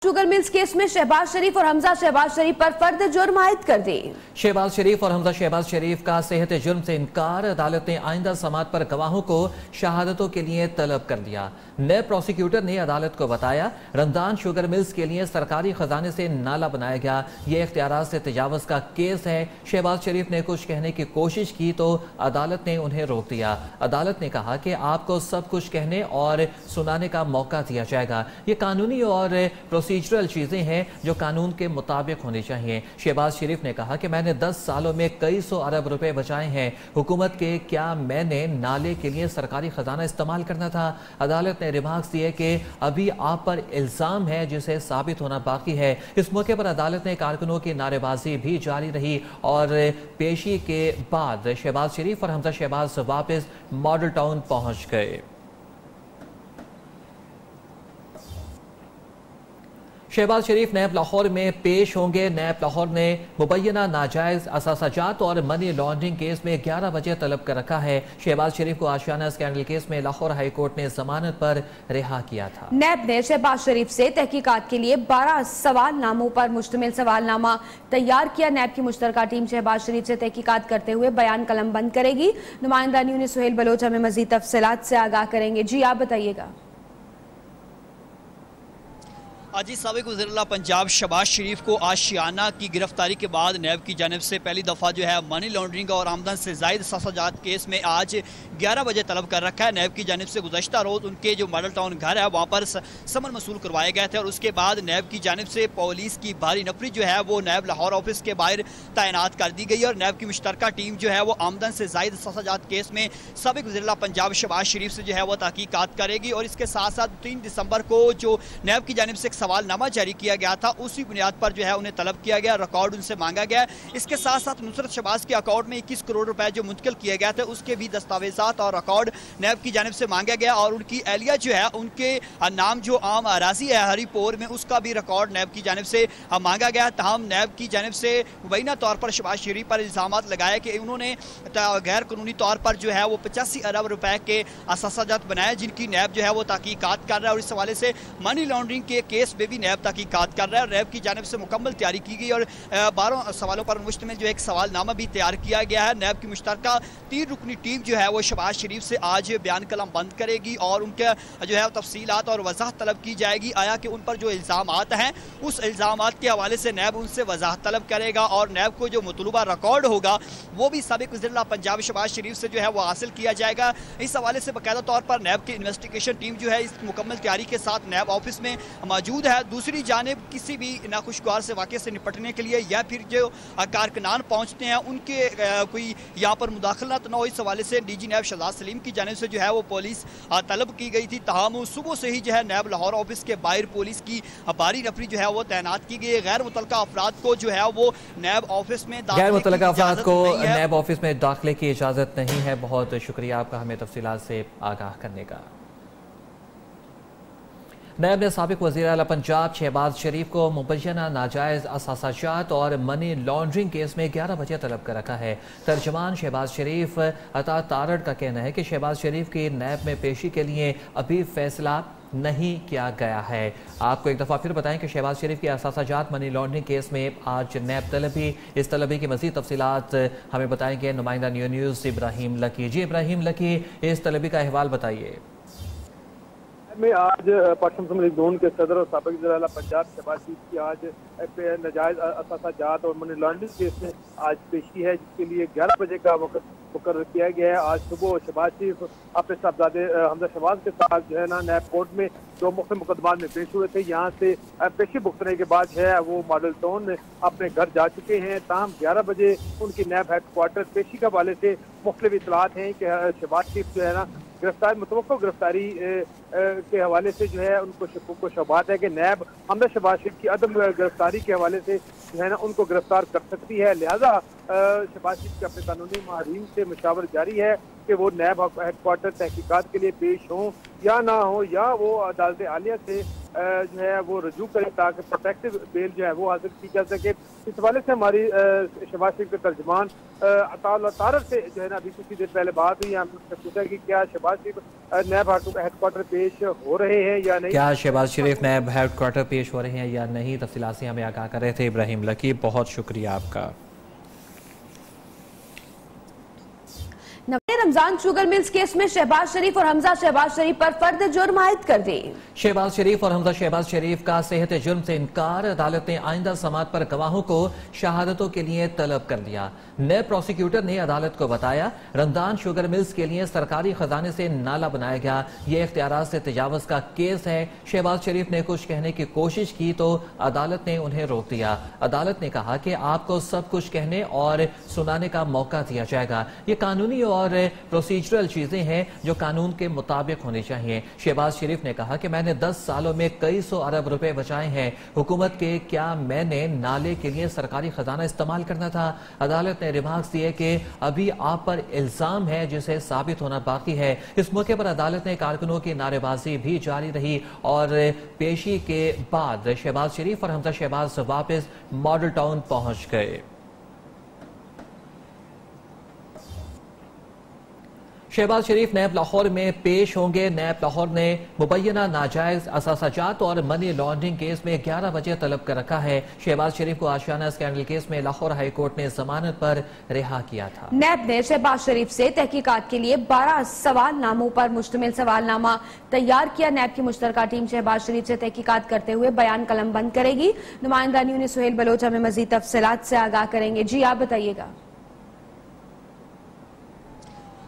Sugar mills case में शहबाज शरीफ और हमजा शहबाज शरीफ पर फर्द जुर्म आयद कर दी। शहबाज शरीफ और हमजा शहबाज शरीफ का सेहत जुर्म से इनकार। अदालत ने आइंदा समात पर गवाहों को शहादतों के लिए तलब कर दिया। नए प्रोसिक्यूटर ने अदालत को बताया, रमजान शुगर मिल्स के लिए सरकारी खजाने से नाला बनाया गया, यह इख्तियारात से तजावुज का केस है। शहबाज शरीफ ने कुछ कहने की कोशिश की तो अदालत ने उन्हें रोक दिया। अदालत ने कहा कि आपको सब कुछ कहने और सुनाने का मौका दिया जाएगा। ये कानूनी और प्रोसीजरल चीजें हैं जो कानून के मुताबिक होनी चाहिए। शहबाज शरीफ ने कहा कि मैंने 10 सालों में कई सौ अरब रुपए बचाए हैं हुकूमत के, क्या मैंने नाले के लिए सरकारी खजाना इस्तेमाल करना था? अदालत ने रिमार्क्स दिए कि अभी आप पर इल्जाम है जिसे साबित होना बाकी है। इस मौके पर अदालत ने कारकुनों की नारेबाजी भी जारी रही और पेशी के बाद शहबाज शरीफ और हमजा शहबाज वापस मॉडल टाउन पहुंच गए। शहबाज शरीफ नैब लाहौर में पेश होंगे। नैब लाहौर ने मुबैना नाजायज असासाजात और मनी लॉन्ड्रिंग केस में 11 बजे तलब कर रखा है। शहबाज शरीफ को आशियाना स्कैंडल केस में लाहौर हाई कोर्ट ने जमानत पर रिहा किया था। नैब ने शहबाज शरीफ से तहकीकात के लिए 12 सवालनामों पर मुश्तमिल सवालनामा तैयार किया। नैब की मुश्तरका टीम शहबाज शरीफ से तहकीकात करते हुए बयान कलम बंद करेगी। नुमाइंदा न्यूज़ सुहेल बलोच हमें मजीद तफसीलात से आगाह करेंगे। जी आप बताइएगा। आज साबिक वज़ीर-ए-आला पंजाब शहबाज शरीफ को आशियाना की गिरफ्तारी के बाद नैब की जानिब से पहली दफ़ा जो है मनी लॉन्ड्रिंग और आमदन से ज़ायद सासाजात केस में आज 11 बजे तलब कर रखा है। नैब की जानिब से गुज़श्ता रोज़ उनके जो मॉडल टाउन घर है वहाँ पर समन मसूल करवाए गए थे और उसके बाद नैब की जानिब से पुलिस की भारी नफरी जो है वो नैब लाहौर ऑफिस के बाहर तैनात कर दी गई और नैब की मुश्तरका टीम जो है वो आमदन से ज़ायद सासाजात केस में साबिक वज़ीर-ए-आला पंजाब शहबाज शरीफ से जो है वो तहकीकात करेगी। और इसके साथ साथ 3 दिसंबर को जो नैब की जानिब से सवालनामा जारी किया गया था उसी बुनियाद पर जो है उन्हें तलब किया गया, रिकॉर्ड उनसे मांगा गया। इसके साथ साथ नुसरत शहबाज के अकाउंट में 21 करोड़ रुपए जो मुंतकिल किए गए थे उसके भी दस्तावेजात और रिकॉर्ड नैब की जानिब से मांगा गया और उनकी एहलिया जो है उनके नाम जो आम अराजी है हरीपोर में उसका भी रिकॉर्ड नैब की जानिब से मांगा गया। तमाम नैब की जानिब से मुबैना तौर पर शहबाज शरीफ पर इल्जाम लगाए कि उन्होंने गैर कानूनी तौर पर जो है वो 85 अरब रुपए के असासाजात बनाए जिनकी नैब जो है वो तहकीकात कर रहा है और इस हवाले से मनी लॉन्ड्रिंग के केस में भी नैब तहकीकात कर रहा है। नैब की जानिब से मुकम्मल तैयारी की गई और 12 सवालों पर मुश्तमिल जो एक सवालनामा भी तैयार किया गया है। नैब की मुश्तरका 3 रुकनी टीम जो है वो शहबाज शरीफ से आज बयान कलम बंद करेगी और उनके जो है तफसीलात और वजाहत तलब की जाएगी। आया कि उन पर जो इल्ज़ामात हैं उस इल्ज़ामात के हवाले से नैब उनसे वजाहत तलब करेगा और नैब को जो मतलूबा रिकॉर्ड होगा वो भी साबिक वज़ीर-ए-आला पंजाब शहबाज शरीफ से जो है वो हासिल किया जाएगा। इस हवाले से बाकायदा तौर पर नैब की इन्वेस्टिगेशन टीम जो है इस मुकम्मल तैयारी के साथ नैब ऑफिस में मौजूद है। दूसरी जानिब किसी भी नाखुशगवार से वाक़े से निपटने के लिए या फिर जो कारकुनान पहुँचते हैं उनके कोई यहाँ पर मुदाखलत न हो, इस हवाले से डीजी नैब शहजाद सलीम की जानिब से जो है वो पुलिस तलब की गई थी। तमाम सुबह से ही जो है नैब लाहौर ऑफिस के बाहर पुलिस की भारी नफरी जो है वो तैनात की गई है। गैर मुतल्लका अफराद को जो है वो नैब ऑफिस में गैर मुतल्लका अफराद को नैब ऑफिस में दाखिले की इजाज़त नहीं है। बहुत शुक्रिया आपका हमें तफसीलात से आगाह करने का। नैब ने साबिक वज़ीर-ए-आला पंजाब शहबाज शरीफ को मुबैना नाजायज़ असासाजात और मनी लॉन्ड्रिंग केस में 11 बजे तलब कर रखा है। तर्जमान शहबाज शरीफ अता तारड़ का कहना है कि शहबाज शरीफ की नैब में पेशी के लिए अभी फैसला नहीं किया गया है। आपको एक दफ़ा फिर बताएं कि शहबाज शरीफ के असासाजात मनी लॉन्ड्रिंग केस में आज नैब तलबी, इस तलबी की मज़ीद तफसीलात हमें बताएंगे नुमाइंदा न्यूज़ इब्राहिम लकी। जी इब्राहिम लकी, इस तलबी का अहवाल बताइए। में आज पश्चिम समरी जोन के सदर और साबिक वज़ीर-ए-आला पंजाब शहबाज शरीफ की आज नाजायज असासाजात और मनी लॉन्ड्रिंग केस में आज पेशी है जिसके लिए 11 बजे का मुकर्रर किया गया है। आज सुबह शहबाज शरीफ अपने साहबजादे हमजा शहबाज के साथ जो है ना नैब कोर्ट में 2 मुख्तलिफ मुकदमात में पेश हुए थे। यहाँ से पेशी भुगतने के बाद जो है वो मॉडल टाउन अपने घर जा चुके हैं। ताहम 11 बजे उनकी नैब हेडक्वार्टर पेशी के हवाले से मुख्तलिफ इतलात हैं कि शहबाज शरीफ जो है ना मुतवक्को गिरफ्तारी के हवाले से जो है उनको शकूक को शबात है कि नैब हमजा शहबाज शरीफ की अदम गिरफ्तारी के हवाले से जो है ना उनको गिरफ्तार कर सकती है। लिहाजा शहबाज शरीफ के अपने कानूनी माहिरीन से मशावरत जारी है कि वो नैब हेडक्वार्टर तहकीकात के लिए पेश हों या ना हो, या वो अदालत आलिया से जो है वो रजू करें ताकि प्रोटेक्टिव बेल जो है वो हासिल की जा सके। इस हवाले से हमारी शहबाज शरीफ के तर्जमान अताउल्लाह तारर से जो है ना अभी कुछ देर पहले बात हुई, हमने पूछा कि क्या शहबाज शरीफ नैब हेडक्वार्टर पेश हो रहे हैं या नहीं। क्या शहबाज शरीफ नैब हेडक्वार्टर पेश हो रहे हैं या नहीं, तफसीलात से हमें आगाह कर रहे थे इब्राहिम लकीब, बहुत शुक्रिया आपका। नवे रमजान शुगर मिल्स केस में शहबाज शरीफ और हमजा शहबाज शरीफ पर फर्द जुर्म आयद कर दी। शहबाज शरीफ और हमजा शहबाज शरीफ का सेहत जुर्म से इनकार, अदालत ने आइंदा समात पर गवाहों को शहादतों के लिए तलब कर दिया। नए प्रोसिक्यूटर ने अदालत को बताया, रमजान शुगर मिल्स के लिए सरकारी खजाने से नाला बनाया गया, ये इख्तियारात से तजावुज का केस है। शहबाज शरीफ ने कुछ कहने की कोशिश की तो अदालत ने उन्हें रोक दिया। अदालत ने कहा कि आपको सब कुछ कहने और सुनाने का मौका दिया जाएगा, ये कानूनी और प्रोसीजरल चीजें हैं जो कानून के मुताबिक होनी चाहिए। शहबाज शरीफ ने कहा कि मैंने 10 सालों में कई सौ अरब रुपए बचाए हैं, हुकूमत के क्या मैंने नाले के लिए सरकारी खजाना इस्तेमाल करना था। अदालत ने रिमार्क्स दिए कि अभी आप पर इल्जाम है जिसे साबित होना बाकी है। इस मौके पर अदालत ने कारकुनों की नारेबाजी भी जारी रही और पेशी के बाद शहबाज शरीफ और हमजा शहबाज वापस मॉडल टाउन पहुंच गए। शहबाज शरीफ नैब लाहौर में पेश होंगे। नैब लाहौर ने मुबैना नाजायज असासाजात और मनी लॉन्ड्रिंग केस में 11 बजे तलब कर रखा है। शहबाज शरीफ को आशियाना स्कैंडल केस में लाहौर हाई कोर्ट ने जमानत पर रिहा किया था। नैब ने शहबाज शरीफ से तहकीकात के लिए 12 सवालनामों पर मुश्तमिल सवालनामा तैयार किया। नैब की मुश्तरका टीम शहबाज शरीफ से तहकीकात करते हुए बयान कलम बंद करेगी। नुमाइंदा न्यूज़ सुहेल बलोच हमें मजीद तफसीलात से आगाह करेंगे। जी आप बताइएगा।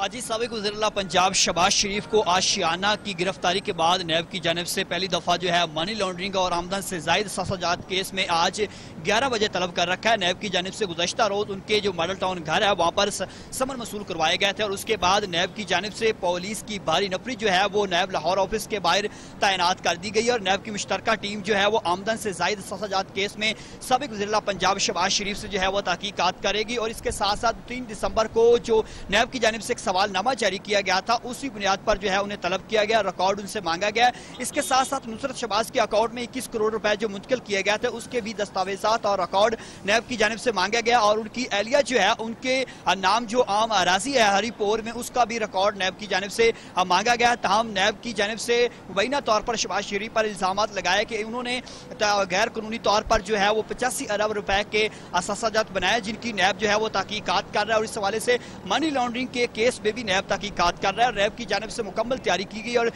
आज साबिक वज़ीर-ए-आला पंजाब शहबाज शरीफ को आशियाना की गिरफ्तारी के बाद नैब की जानिब से पहली दफा जो है मनी लॉन्ड्रिंग और आमदन से जायद सासाजात केस में आज 11 बजे तलब कर रखा है। नैब की जानिब से गुज़श्ता रोज उनके जो मॉडल टाउन घर है वहाँ पर समन मसूल करवाए गए थे और उसके बाद नैब की जानिब से पुलिस की भारी नफरी जो है वो नैब लाहौर ऑफिस के बाहर तैनात कर दी गई और नैब की मुश्तरका टीम जो है वो आमदन से जायद सासाजात केस में साबिक वज़ीर-ए-आला पंजाब शहबाज शरीफ से जो है वो तहकीकात करेगी। और इसके साथ साथ 3 दिसंबर को जो नैब की जानिब से सवालनामा जारी किया गया था उसी बुनियाद पर जो है उन्हें तलब किया गया, रिकॉर्ड उनसे मांगा गया। इसके साथ साथ नुसरत शहबाज के अकाउंट में 21 करोड़ रुपए जो मुंतकिल किए गए थे उसके भी दस्तावेजात और रिकॉर्ड नैब की जानिब से मांगा गया और उनकी एहलिया जो है उनके नाम जो आम अराजी है हरीपोर में उसका भी रिकॉर्ड नैब की जानिब से मांगा गया। तमाम नैब की जानिब से मुबैना तौर पर शहबाज शरीफ पर इल्जाम लगाए कि उन्होंने गैर कानूनी तौर पर जो है वो 85 अरब रुपए के असासाजात बनाए जिनकी नैब जो है वो तहकीकात कर रहा है और इस हवाले से मनी लॉन्ड्रिंग के केस में भी नैब तहकीकात कर रहा है। नैब की जानिब से मुकम्मल तैयारी की गई और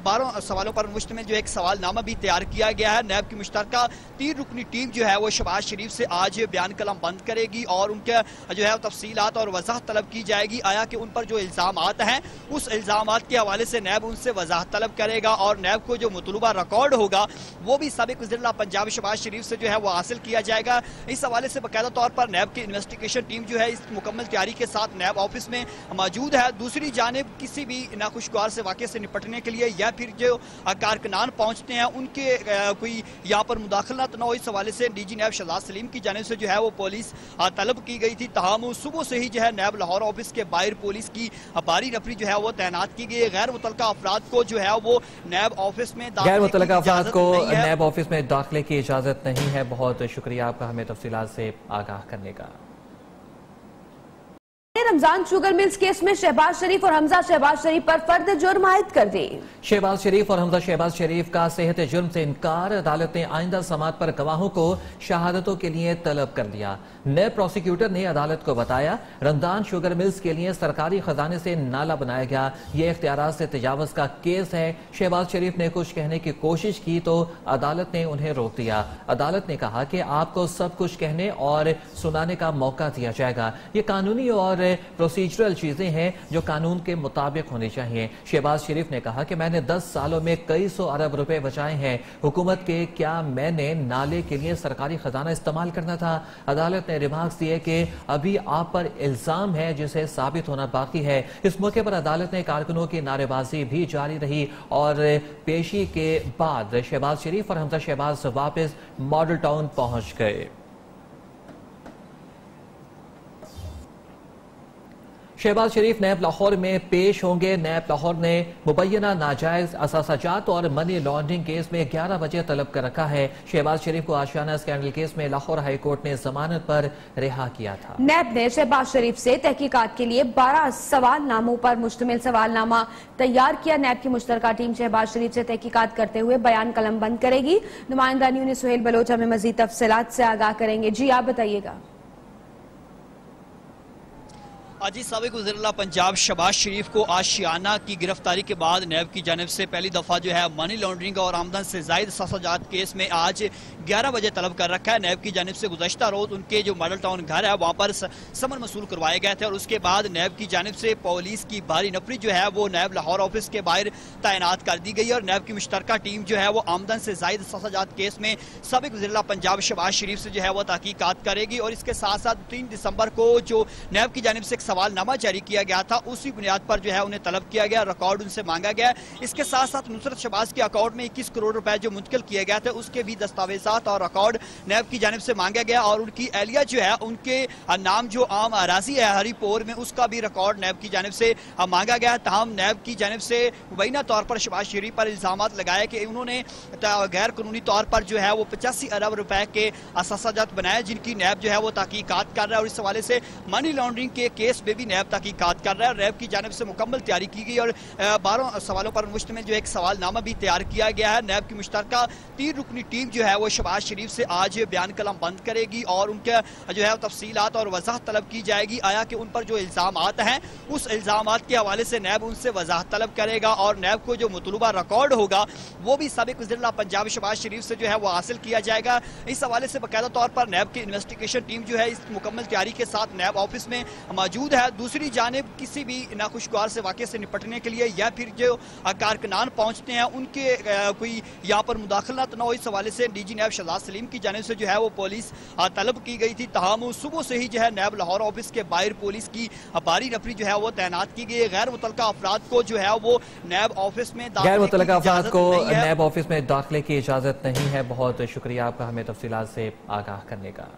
12 सवालों पर मुश्तमिल जो एक सवालनामा भी तैयार किया गया है। नैब की मुश्तरका 3 रुकनी टीम जो है वो शहबाज शरीफ से आज बयान कलम बंद करेगी और उनके जो है तफसीलात और वजाहत तलब की जाएगी। आया कि उन पर जो इल्जामात हैं उस इल्जामात के हवाले से नैब उनसे वजाहत तलब करेगा और नैब को जो मतलूबा रिकॉर्ड होगा वो भी साबिक वज़ीर-ए-आला पंजाब शहबाज शरीफ से जो है वो हासिल किया जाएगा। इस हवाले से बाकायदा तौर पर नैब की इन्वेस्टिगेशन टीम जो है इस मुकम्मल तैयारी के साथ नैब ऑफिस में मौजूद है। दूसरी जानिब किसी भी नाखुशगवार से वाक़े से निपटने के लिए या फिर जो कारकुनान पहुंचते हैं उनके कोई यहाँ पर मुदाखलत न हो, इस हवाले से डीजी नैब शहजाद सलीम की जानिब से जो है वो पुलिस तलब की गई थी। तमाम सुबह से ही जो है नैब लाहौर ऑफिस के बाहर पुलिस की भारी नफरी जो है वो तैनात की गई है। गैर मुतल्लका अफराद को जो है वो नैब ऑफिस में गैर मुतल्लका अफराद को नैब ऑफिस में दाखिले की इजाजत नहीं है। बहुत शुक्रिया आपका हमें तफसीलात से आगाह करने का। रमजान शुगर मिल्स केस में शहबाज शरीफ और हमजा शहबाज शरीफ पर फर्द जुर्म आयद कर दी। शहबाज शरीफ और हमजा शहबाज शरीफ का सेहत जुर्म से इनकार, अदालत ने आइंदा समात पर गवाहों को शहादतों के लिए तलब कर दिया। नए प्रोसिक्यूटर ने अदालत को बताया, रमजान शुगर मिल्स के लिए सरकारी खजाने से नाला बनाया गया, ये इख्तियारात से तजावुज का केस है। शहबाज शरीफ ने कुछ कहने की कोशिश की तो अदालत ने उन्हें रोक दिया। अदालत ने कहा कि आपको सब कुछ कहने और सुनाने का मौका दिया जाएगा, ये कानूनी और प्रोसीजरल चीजें हैं जो कानून के मुताबिक होनी चाहिए। शहबाज शरीफ ने कहा कि मैंने 10 सालों में कई सौ अरब रुपए बचाए हैं, हुकूमत के क्या मैंने नाले के लिए सरकारी खजाना इस्तेमाल करना था। अदालत ने रिमार्क्स दिए कि अभी आप पर इल्जाम है जिसे साबित होना बाकी है। इस मौके पर अदालत ने कारकुनों की नारेबाजी भी जारी रही और पेशी के बाद शहबाज शरीफ और हमजा शहबाज वापस मॉडल टाउन पहुंच गए। शहबाज शरीफ नैब लाहौर में पेश होंगे। नैब लाहौर ने मुबैना नाजायज असासाजात और मनी लॉन्ड्रिंग केस में 11 बजे तलब कर रखा है। शहबाज शरीफ को आशियाना स्कैंडल केस में लाहौर हाई कोर्ट ने जमानत पर रिहा किया था। नैब ने शहबाज शरीफ से तहकीकात के लिए 12 सवालनामों पर मुश्तमिल सवालनामा तैयार किया। नैब की मुश्तरका टीम शहबाज शरीफ से तहकीकात करते हुए बयान कलम बंद करेगी। नुमाइंदा न्यूज़ सुहेल बलोच हमें मजीद तफसीलात से आगाह करेंगे। जी आप बताइएगा। आज साबिक वज़ीर-ए-आला पंजाब शहबाज शरीफ को आशियाना की गिरफ्तारी के बाद नैब की जानिब से पहली दफा जो है मनी लॉन्ड्रिंग और आमदन से जायद सासाजात केस में आज 11 बजे तलब कर रखा है। नैब की जानिब से गुज़श्ता रोज उनके जो मॉडल टाउन घर है वहाँ पर समन मसूल करवाए गए थे और उसके बाद नैब की जानिब से पुलिस की भारी नफरी जो है वो नैब लाहौर ऑफिस के बाहर तैनात कर दी गई और नैब की मुश्तरका टीम जो है वो आमदन से जायद सासाजात केस में साबिक वज़ीर-ए-आला पंजाब शहबाज शरीफ से जो है वो तहकीकात करेगी। और इसके साथ साथ 3 दिसंबर को जो नैब की जानिब से सवालनामा जारी किया गया था उसी बुनियाद पर जो है उन्हें तलब किया गया, रिकॉर्ड उनसे मांगा गया। इसके साथ साथ नुसरत शहबाज के अकाउंट में 21 करोड़ रुपए जो मुंतकिल किए गए थे उसके भी दस्तावेजात और रिकॉर्ड नैब की जानिब से मांगा गया और उनकी एहलिया जो है उनके नाम जो आम अराजी है हरीपोर में उसका भी रिकॉर्ड नैब की जानिब से मांगा गया। तमाम नैब की जानिब से मुबैना तौर पर शहबाज शरीफ पर इल्जाम लगाए कि उन्होंने गैर कानूनी तौर पर जो है वो 85 अरब रुपए के असासाजात बनाए जिनकी नैब जो है वो तहकीकात कर रहा है और इस हवाले से मनी लॉन्ड्रिंग के केस में भी नैब तहकीकात कर रहा है। नैब की जानिब से मुकम्मल तैयारी की गई और 12 सवालों पर मुश्तमिल जो एक सवालनामा भी तैयार किया गया है। नैब की मुश्तरका 3 रुकनी टीम जो है वो शहबाज शरीफ से आज बयान कलम बंद करेगी और उनके जो है तफसीलात और वजाहत तलब की जाएगी। आया कि उन पर जो इल्जामात हैं उस इल्जामात के हवाले से नैब उनसे वजाहत तलब करेगा और नैब को जो मतलूबा रिकॉर्ड होगा वो भी साबिक वज़ीर-ए-आला पंजाब शहबाज शरीफ से जो है वो हासिल किया जाएगा। इस हवाले से बाकायदा तौर पर नैब की इन्वेस्टिगेशन टीम जो है इस मुकम्मल तैयारी के साथ नैब ऑफिस में मौजूद है। दूसरी जानिब किसी भी नाखुशगवार से वाक़े से निपटने के लिए या फिर जो कारकुनान पहुंचते हैं उनके कोई यहाँ पर मुदाखलत न हो इस हवाले से डीजी नैब शहजाद सलीम की जानिब से जो है वो पुलिस तलब की गई थी। तमाम सुबह से ही जो है नैब लाहौर ऑफिस के बाहर पुलिस की भारी नफरी जो है वो तैनात की गई है। गैर मुतल्लका अफराद को जो है वो नैब ऑफिस में गैर मुतल्लका अफराद को नैब ऑफिस में दाखिले की इजाजत नहीं है। बहुत शुक्रिया आपका हमें तफसीलात से आगाह करने का।